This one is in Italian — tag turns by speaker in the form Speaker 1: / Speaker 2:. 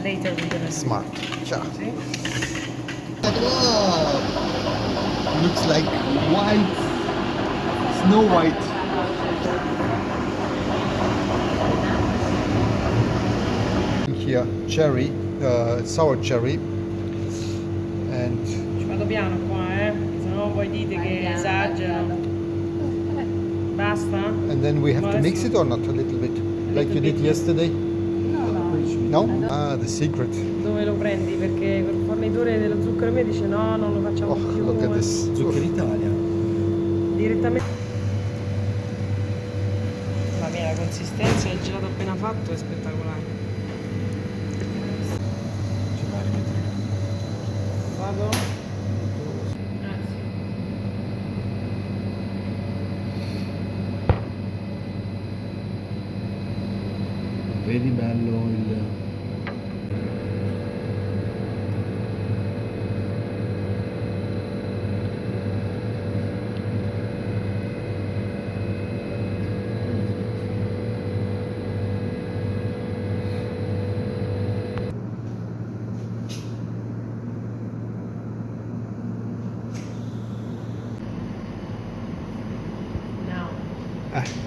Speaker 1: later we're gonna do.
Speaker 2: Smart. Ciao.
Speaker 1: See?
Speaker 2: Oh, looks like white, Snow White. Here, cherry, sour cherry, and
Speaker 1: Ci vado piano qua, se no poi dite che esagero. Basta?
Speaker 2: and then we have to mix it or not a little bit, like you did yesterday. No? Ah, the secret.
Speaker 1: Dove lo prendi? Perché quel fornitore dello zucchero mio dice no, non lo facciamo
Speaker 2: Oh,
Speaker 1: più.
Speaker 2: look at this.
Speaker 3: Zucchero Italia.
Speaker 1: Direttamente. La mia consistenza del gelato appena fatto è spettacolare.
Speaker 3: Ci vai a rimettere.
Speaker 1: Vado?
Speaker 3: Vedi bello il...
Speaker 1: No.